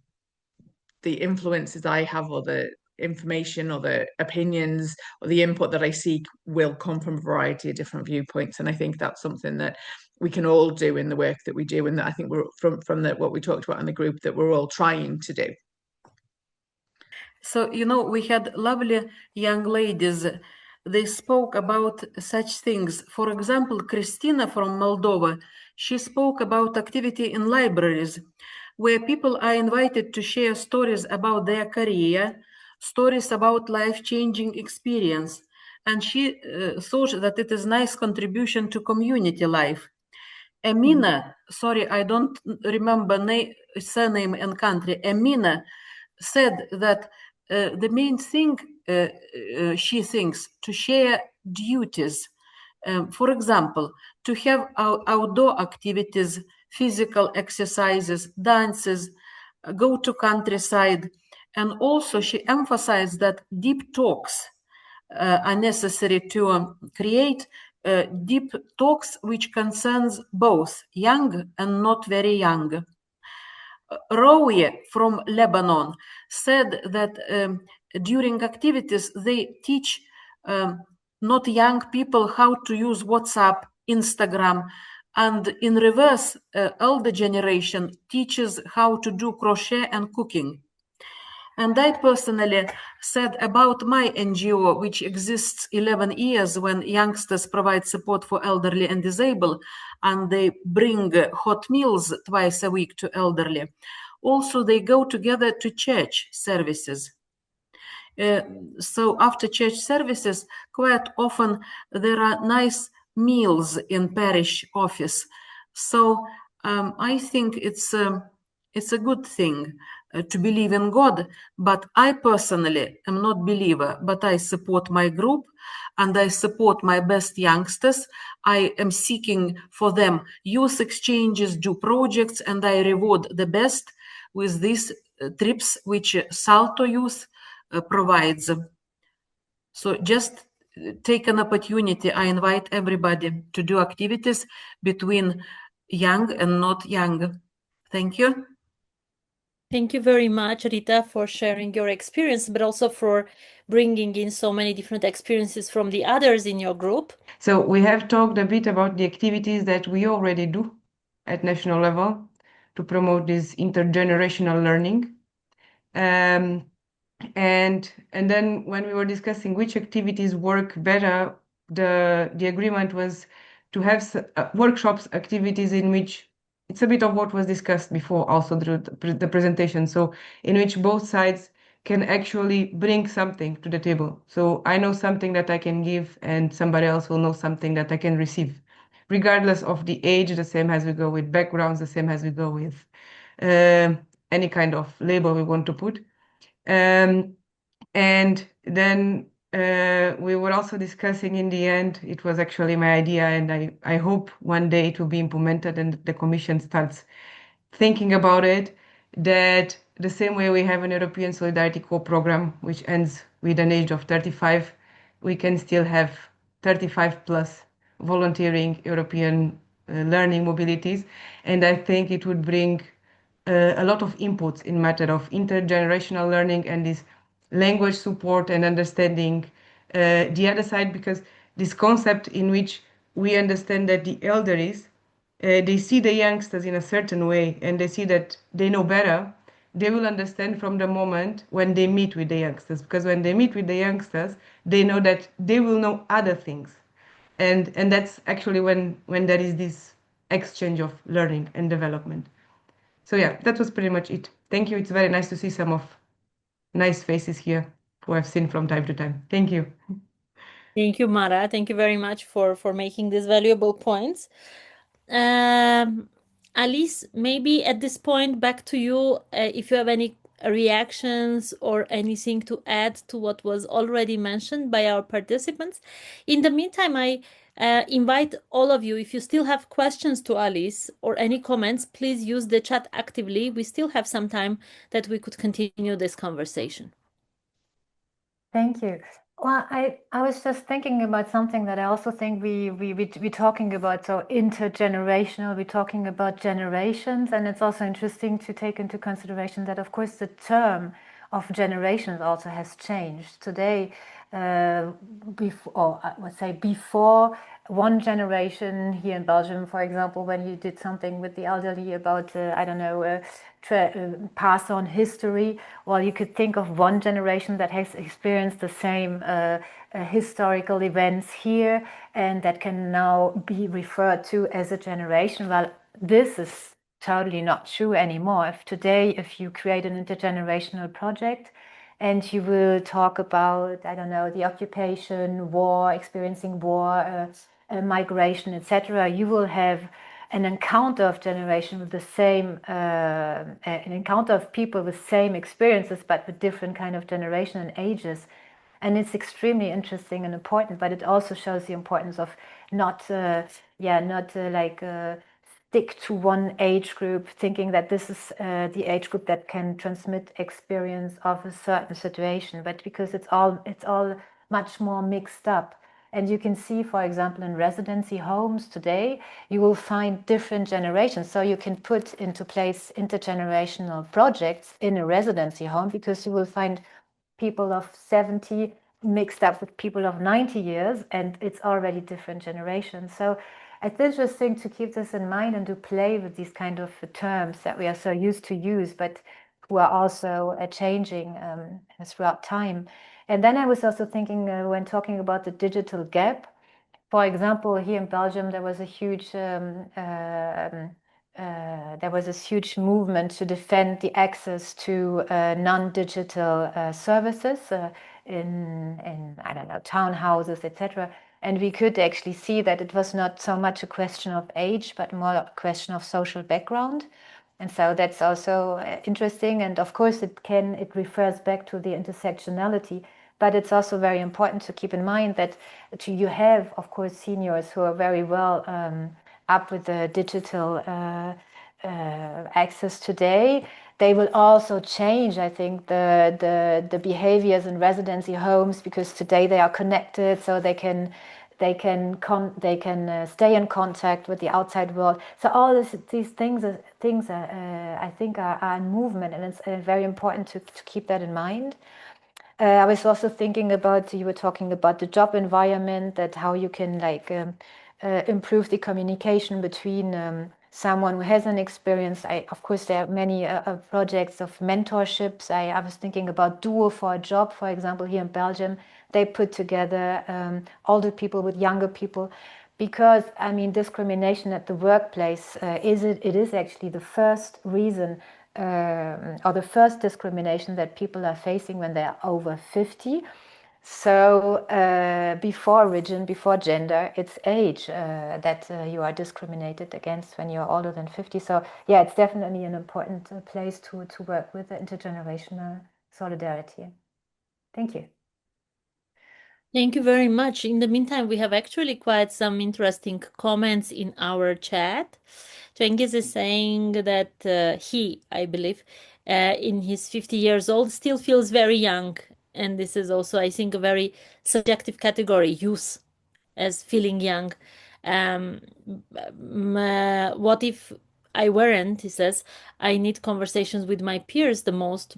the influences I have or the information or the opinions or the input that I seek will come from a variety of different viewpoints. And I think that's something that we can all do in the work that we do, and that I think we're from what we talked about in the group, that we're all trying to do. So, we had lovely young ladies they spoke about such things. For example, Christina from Moldova, she spoke about activity in libraries, where people are invited to share stories about their career, stories about life-changing experience. And she thought that it is a nice contribution to community life. Emina, sorry, I don't remember surname and country. Emina said that the main thing she thinks to share duties. For example, to have outdoor activities, physical exercises, dances, go to countryside. And also she emphasized that deep talks are necessary to create deep talks which concerns both young and not very young. Rowie from Lebanon said that during activities they teach not young people how to use WhatsApp, Instagram, and in reverse, older generation teaches how to do crochet and cooking. And I personally said about my NGO, which exists 11 years when youngsters provide support for elderly and disabled, and they bring hot meals twice a week to elderly. Also, they go together to church services. So after church services, quite often there are nice meals in parish office. So I think it's a good thing to believe in God, but I personally am not believer, but I support my group and I support my best youngsters. I am seeking for them youth exchanges, do projects, and I reward the best with these trips which Salto Youth provides. So just take an opportunity. I invite everybody to do activities between young and not young. Thank you. Thank you very much, Rita, for sharing your experience, but also for bringing in so many different experiences from the others in your group. So we have talked a bit about the activities that we already do at national level to promote this intergenerational learning. And then when we were discussing which activities work better, the agreement was to have workshops, activities in which it's a bit of what was discussed before also through the presentation. So in which both sides can actually bring something to the table. So I know something that I can give and somebody else will know something that I can receive, regardless of the age, the same as we go with backgrounds, the same as we go with any kind of label we want to put. And then we were also discussing in the end, it was actually my idea, and I hope one day it will be implemented and the Commission starts thinking about it, that the same way we have an European Solidarity Corps program, which ends with an age of 35, we can still have 35 plus volunteering European learning mobilities. And I think it would bring a lot of inputs in matter of intergenerational learning and this language support and understanding the other side, because this concept in which we understand that the elderlies, they see the youngsters in a certain way and they see that they know better, they will understand from the moment when they meet with the youngsters, because when they meet with the youngsters, they know that they will know other things. And that's actually when there is this exchange of learning and development. So yeah, that was pretty much it. Thank you. It's very nice to see some of nice faces here who I've seen from time to time. Thank you. Thank you, Mara. Thank you very much for making these valuable points. Alice, maybe at this point, back to you, if you have any reactions or anything to add to what was already mentioned by our participants. In the meantime, I invite all of you, if you still have questions to Alice or any comments, please use the chat actively. We still have some time that we could continue this conversation. Thank you. Well, I was just thinking about something that I also think we're talking about, so intergenerational, we're talking about generations, and it's also interesting to take into consideration that, of course, the term of generations also has changed. Today, before one generation here in Belgium, for example, when you did something with the elderly about, I don't know, pass on history, well, you could think of one generation that has experienced the same historical events here and that can now be referred to as a generation. Well, this is totally not true anymore. If you create an intergenerational project, and you will talk about, I don't know, the occupation, war, experiencing war, migration, etc. You will have an encounter of generation with the same, an encounter of people with same experiences, but with different kind of generation and ages. And it's extremely interesting and important, but it also shows the importance of not stick to one age group, thinking that this is the age group that can transmit experience of a certain situation, but because it's all much more mixed up. And you can see, for example, in residency homes today, you will find different generations. So you can put into place intergenerational projects in a residency home because you will find people of 70 mixed up with people of 90 years, and it's already different generations. So it's interesting to keep this in mind and to play with these kind of terms that we are so used to use, but who are also changing throughout time. And then I was also thinking when talking about the digital gap, for example, here in Belgium, there was a huge this huge movement to defend the access to non-digital services in I don't know, townhouses, etc. And we could actually see that it was not so much a question of age, but more a question of social background. And so that's also interesting. And of course, it refers back to the intersectionality. But it's also very important to keep in mind that you have, of course, seniors who are very well up with the digital access today. They will also change, I think, the behaviors in residency homes, because today they are connected, so they can stay in contact with the outside world. So all these things I think are in movement, and it's very important to keep that in mind. I was also thinking about, you were talking about the job environment, that how you can improve the communication between someone who has an experience. Of course, there are many projects of mentorships. I was thinking about Duo for a Job, for example, here in Belgium. They put together older people with younger people, because I mean, discrimination at the workplace it is actually the first reason or the first discrimination that people are facing when they are over 50. So before religion, before gender, it's age that you are discriminated against when you're older than 50. So yeah, it's definitely an important place to work with the intergenerational solidarity. Thank you. Thank you very much. In the meantime, we have actually quite some interesting comments in our chat. Cengiz is saying that he, I believe, in his 50 years old, still feels very young. And this is also, I think, a very subjective category, youth, as feeling young. What if I weren't? He says, I need conversations with my peers the most,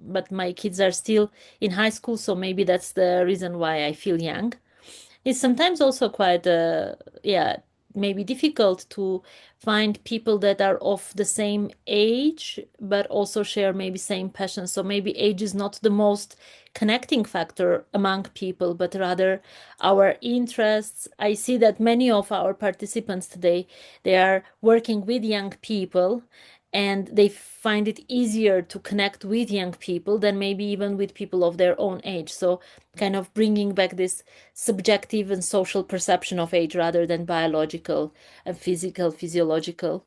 but my kids are still in high school, so maybe that's the reason why I feel young. It's sometimes also quite, maybe difficult to find people that are of the same age, but also share maybe same passions. So maybe age is not the most connecting factor among people, but rather our interests. I see that many of our participants today, they are working with young people, and they find it easier to connect with young people than maybe even with people of their own age. So kind of bringing back this subjective and social perception of age rather than biological and physiological.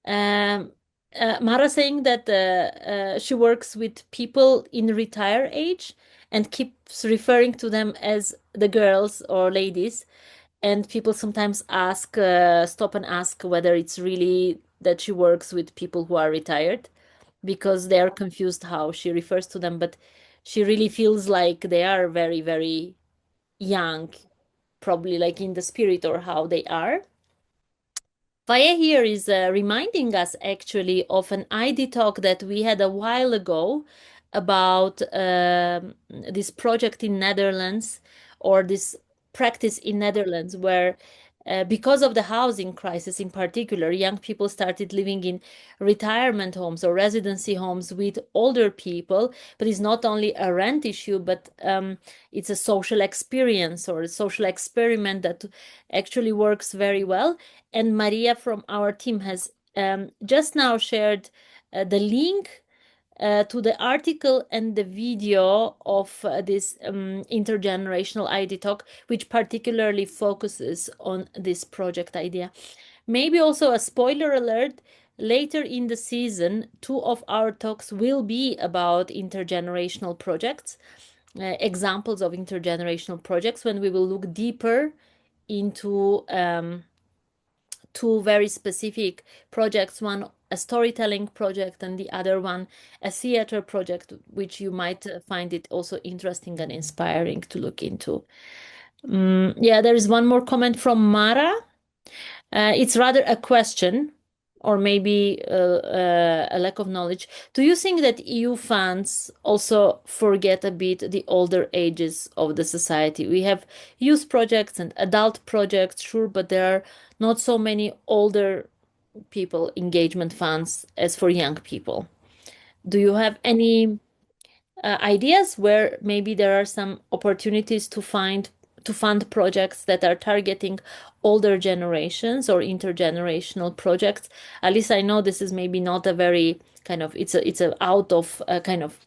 Mara saying that she works with people in retire age and keeps referring to them as the girls or ladies. And people sometimes stop and ask whether it's really that she works with people who are retired, because they are confused how she refers to them. But she really feels like they are very, very young, probably like in the spirit or how they are. Vaya here is reminding us actually of an ID talk that we had a while ago about this project in Netherlands, or this practice in Netherlands where because of the housing crisis in particular, young people started living in retirement homes or residency homes with older people. But it's not only a rent issue, but it's a social experience or a social experiment that actually works very well. And Maria from our team has just now shared the link to the article and the video of this intergenerational ID talk, which particularly focuses on this project idea. Maybe also a spoiler alert, later in the season, 2 of our talks will be about intergenerational projects, examples of intergenerational projects, when we will look deeper into 2 very specific projects, one a storytelling project and the other one a theater project, which you might find it also interesting and inspiring to look into. Yeah, there is one more comment from Mara. It's rather a question or maybe a lack of knowledge. Do you think that EU funds also forget a bit the older ages of the society? We have youth projects and adult projects, sure, but there are not so many older people engagement funds as for young people. Do you have any ideas where maybe there are some opportunities to fund projects that are targeting older generations or intergenerational projects? At least I know this is maybe not a very kind of it's a out of kind of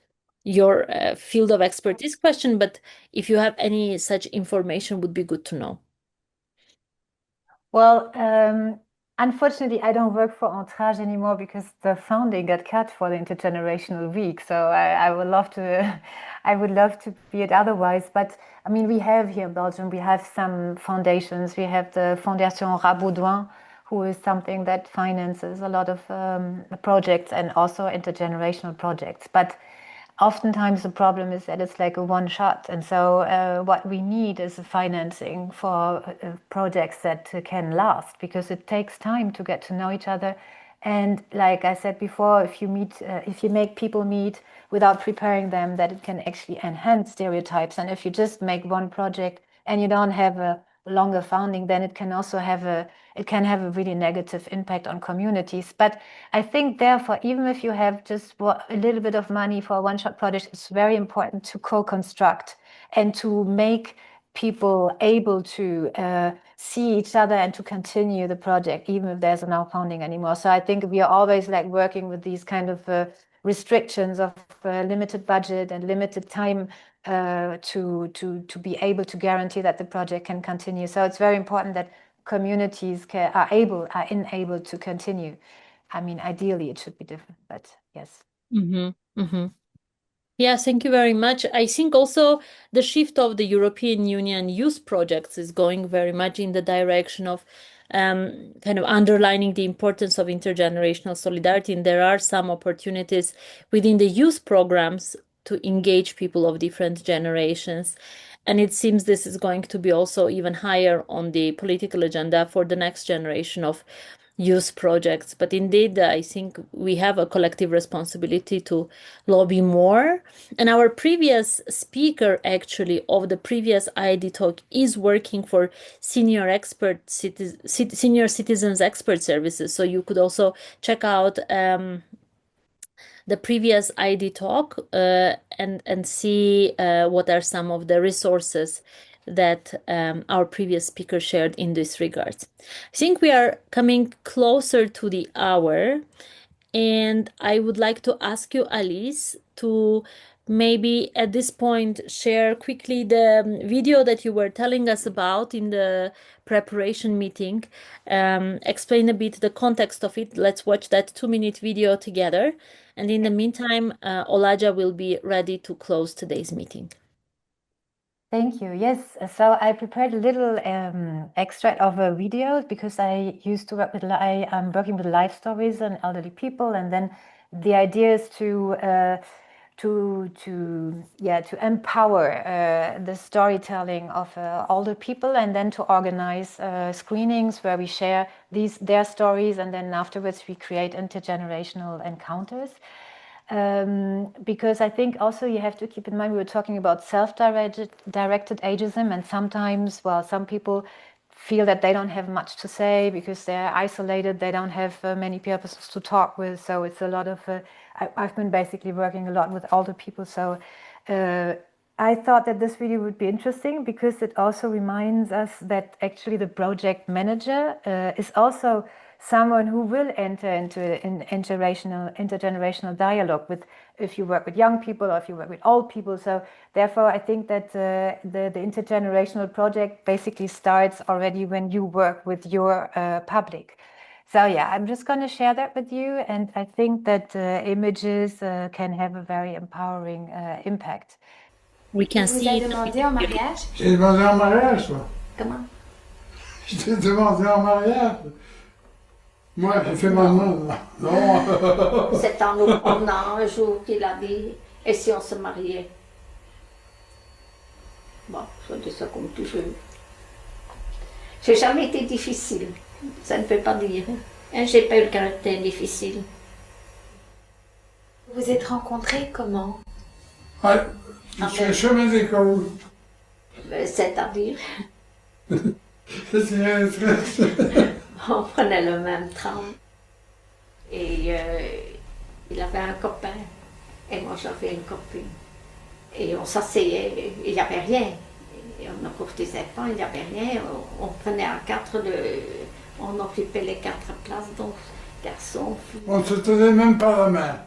your field of expertise question, but if you have any such information, would be good to know. Well, unfortunately, I don't work for Entrage anymore because the funding got cut for the Intergenerational Week. So I would love to, I would love to be it otherwise. But I mean, we have here in Belgium, we have some foundations. We have the Fondation Rabaudouin, who is something that finances a lot of projects and also intergenerational projects. But oftentimes the problem is that it's like a one shot. And so what we need is financing for projects that can last, because it takes time to get to know each other. And like I said before, if you make people meet without preparing them, that it can actually enhance stereotypes. And if you just make one project and you don't have a longer founding, then it can also have a really negative impact on communities. But I think therefore, even if you have just a little bit of money for a one-shot project, it's very important to co-construct and to make people able to see each other and to continue the project, even if there's no funding anymore. So I think we are always like working with these kind of restrictions of limited budget and limited time to be able to guarantee that the project can continue. So it's very important that communities are enabled to continue. I mean, ideally it should be different, but yes. Yeah, thank you very much. I think also the shift of the European Union youth projects is going very much in the direction of kind of underlining the importance of intergenerational solidarity. And there are some opportunities within the youth programs to engage people of different generations. And it seems this is going to be also even higher on the political agenda for the next generation of youth projects. But indeed, I think we have a collective responsibility to lobby more. And our previous speaker, actually, of the previous ID talk is working for senior citizens expert services. So you could also check out the previous ID talk and see what are some of the resources that our previous speaker shared in this regard. I think we are coming closer to the hour, and I would like to ask you, Alice, to maybe at this point share quickly the video that you were telling us about in the preparation meeting. Explain a bit the context of it. Let's watch that 2-minute video together. And in the meantime, Olaja will be ready to close today's meeting. Thank you. Yes, so I prepared a little extract of a video because I used to work with, I'm working with life stories and elderly people, and then the idea is to empower the storytelling of older people, and then to organize screenings where we share their stories, and then afterwards we create intergenerational encounters. Because I think also you have to keep in mind, we were talking about self-directed ageism, and sometimes, well, some people feel that they don't have much to say because they're isolated, they don't have many people to talk with, so it's a lot of, I've been basically working a lot with older people, so I thought that this video would be interesting because it also reminds us that actually the project manager is also someone who will enter into an intergenerational dialogue with, if you work with young people or if you work with old people. So therefore, I think that the intergenerational project basically starts already when you work with your public. So yeah, I'm just going to share that with you, and I think that images can have a very empowering impact. We can Vous see a it. demandé en mariage? J'ai demandé en mariage, toi. Comment? Je t'ai demandé en mariage. Moi, j'ai fait ma main. Non. C'est on a un jour qu'il a dit, et si on se mariait? Bon, je dis ça comme toujours. J'ai jamais été difficile, ça ne peut pas dire. Hein, j'ai pas eu le caractère difficile. Vous vous êtes rencontrés comment? Ouais, sur le chemin d'école. C'est-à-dire, C'est on prenait le même tram et il avait un copain et moi j'avais une copine. Et on s'asseyait, il n'y avait rien. Et on ne courtisait pas, il n'y avait rien. On prenait à quatre, on occupait les 4 places, donc garçons, filles. On se tenait même pas la main.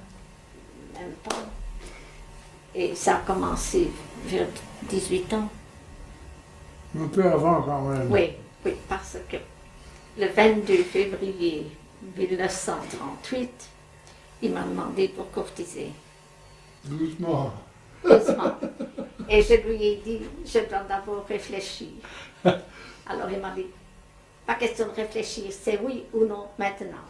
Même pas. Et ça a commencé vers 18 ans. Un peu avant quand même. Oui, oui, parce que le 22 février 1938, il m'a demandé pour courtiser. Doucement. Doucement. Et je lui ai dit, je dois d'abord réfléchir. Alors il m'a dit, pas question de réfléchir, c'est oui ou non maintenant.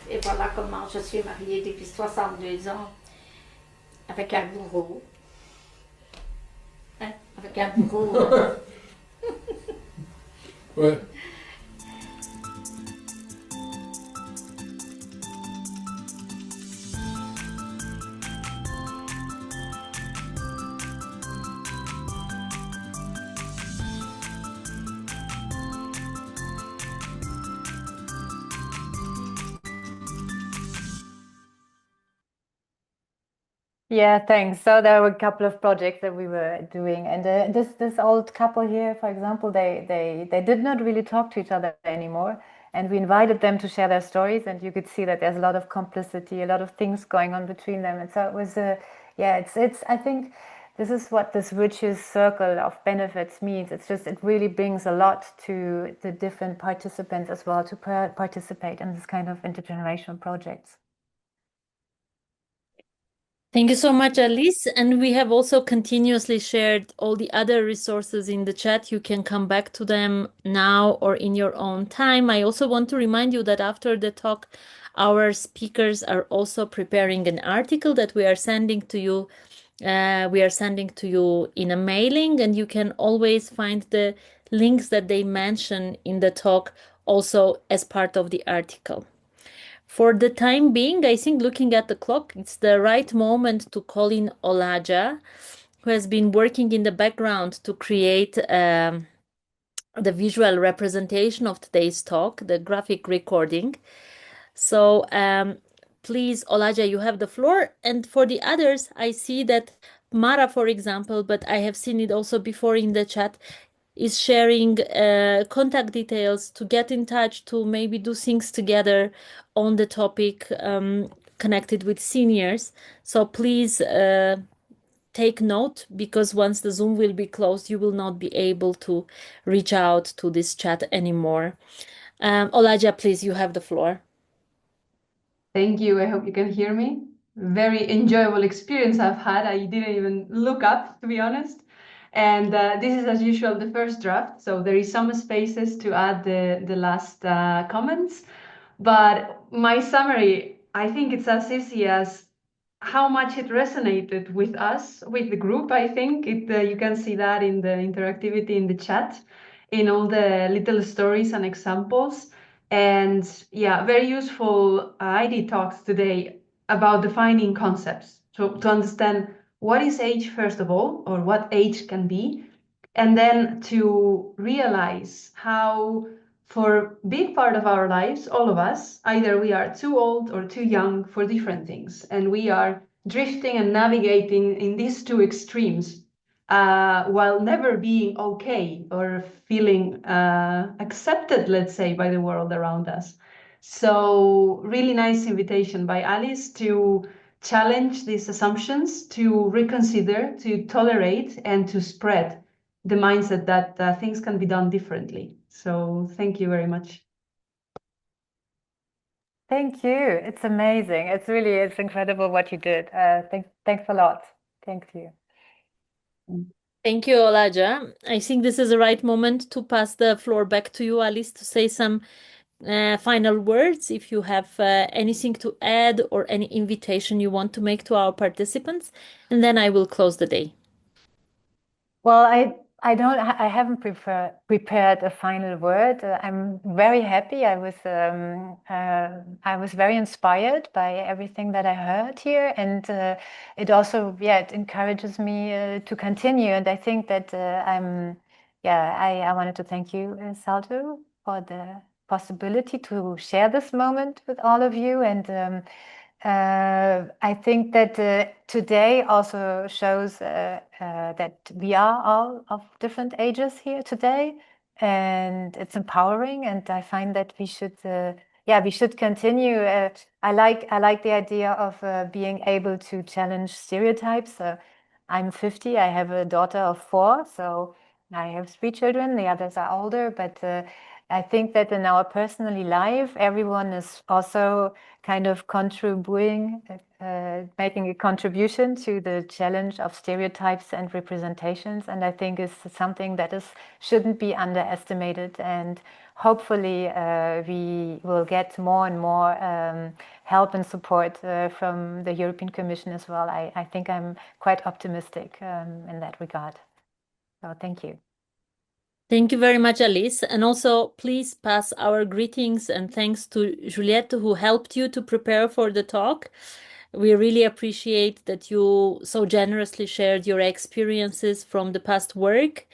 Et voilà comment je suis mariée depuis 62 ans avec un bourreau. Hein? Avec un bourreau. Ouais. Yeah, thanks. So there were a couple of projects that we were doing, and this old couple here, for example, they did not really talk to each other anymore, and we invited them to share their stories, and you could see that there's a lot of complicity, a lot of things going on between them, and so it was yeah, it's I think this is what this virtuous circle of benefits means. It's just, it really brings a lot to the different participants as well to participate in this kind of intergenerational projects. Thank you so much, Alice. And we have also continuously shared all the other resources in the chat. You can come back to them now or in your own time. I also want to remind you that after the talk, our speakers are also preparing an article that we are sending to you. We are sending to you in a mailing, and you can always find the links that they mention in the talk also as part of the article. For the time being, I think looking at the clock, it's the right moment to call in Olaja, who has been working in the background to create the visual representation of today's talk, the graphic recording. So please, Olaja, you have the floor. And for the others, I see that Mara, for example, but I have seen it also before in the chat, is sharing contact details to get in touch, to maybe do things together on the topic connected with seniors. So please take note, because once the Zoom will be closed, you will not be able to reach out to this chat anymore. Olaja, please, you have the floor. Thank you. I hope you can hear me. Very enjoyable experience I've had. I didn't even look up, to be honest. And this is, as usual, the first draft. So there is some spaces to add the last comments. But my summary, I think it's as easy as how much it resonated with us, with the group. I think you can see that in the interactivity in the chat, in all the little stories and examples. And yeah, very useful ID talks today. about defining concepts. So to understand what is age, first of all, or what age can be, and then to realize how for a big part of our lives, all of us, either we are too old or too young for different things, and we are drifting and navigating in these two extremes, while never being okay or feeling accepted, let's say, by the world around us. So really nice invitation by Alice to challenge these assumptions, to reconsider, to tolerate, and to spread the mindset that things can be done differently. So thank you very much. Thank you. It's amazing. It's incredible what you did. Thanks a lot. Thank you. Thank you, Olaja. I think this is the right moment to pass the floor back to you, Alice, to say some final words, if you have anything to add or any invitation you want to make to our participants, and then I will close the day. Well, I haven't prepared a final word. I'm very happy. I was very inspired by everything that I heard here, and it also, it encourages me to continue. And I think that I wanted to thank you, Salto, for the possibility to share this moment with all of you. And I think that today also shows that we are all of different ages here today, and it's empowering. And I find that we should continue. I like the idea of being able to challenge stereotypes. I'm 50. I have a daughter of 4, so I have 3 children. The others are older, but I think that in our personal life, everyone is also kind of contributing, making a contribution to the challenge of stereotypes and representations. And I think it's something that shouldn't be underestimated. And hopefully we will get more and more help and support from the European Commission as well. I think I'm quite optimistic in that regard. So thank you. Thank you very much, Alice. And also, please pass our greetings and thanks to Juliette, who helped you to prepare for the talk. We really appreciate that you so generously shared your experiences from the past work,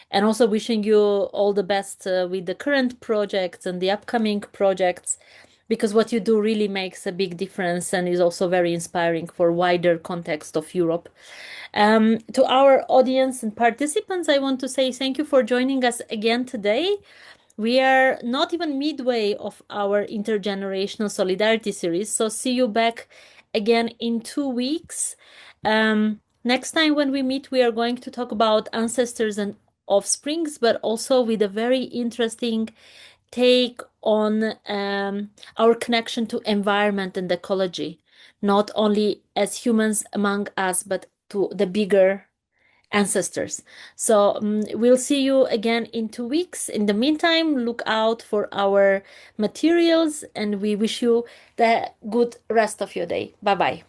and also wishing you all the best with the current projects and the upcoming projects, because what you do really makes a big difference and is also very inspiring for wider context of Europe. To our audience and participants, I want to say thank you for joining us again today. We are not even midway of our intergenerational solidarity series, so see you back again in 2 weeks. Next time when we meet, we are going to talk about ancestors and offsprings, but also with a very interesting take on our connection to environment and ecology, not only as humans among us, but to the bigger ancestors. So we'll see you again in 2 weeks. In the meantime, look out for our materials, and we wish you the good rest of your day. Bye-bye.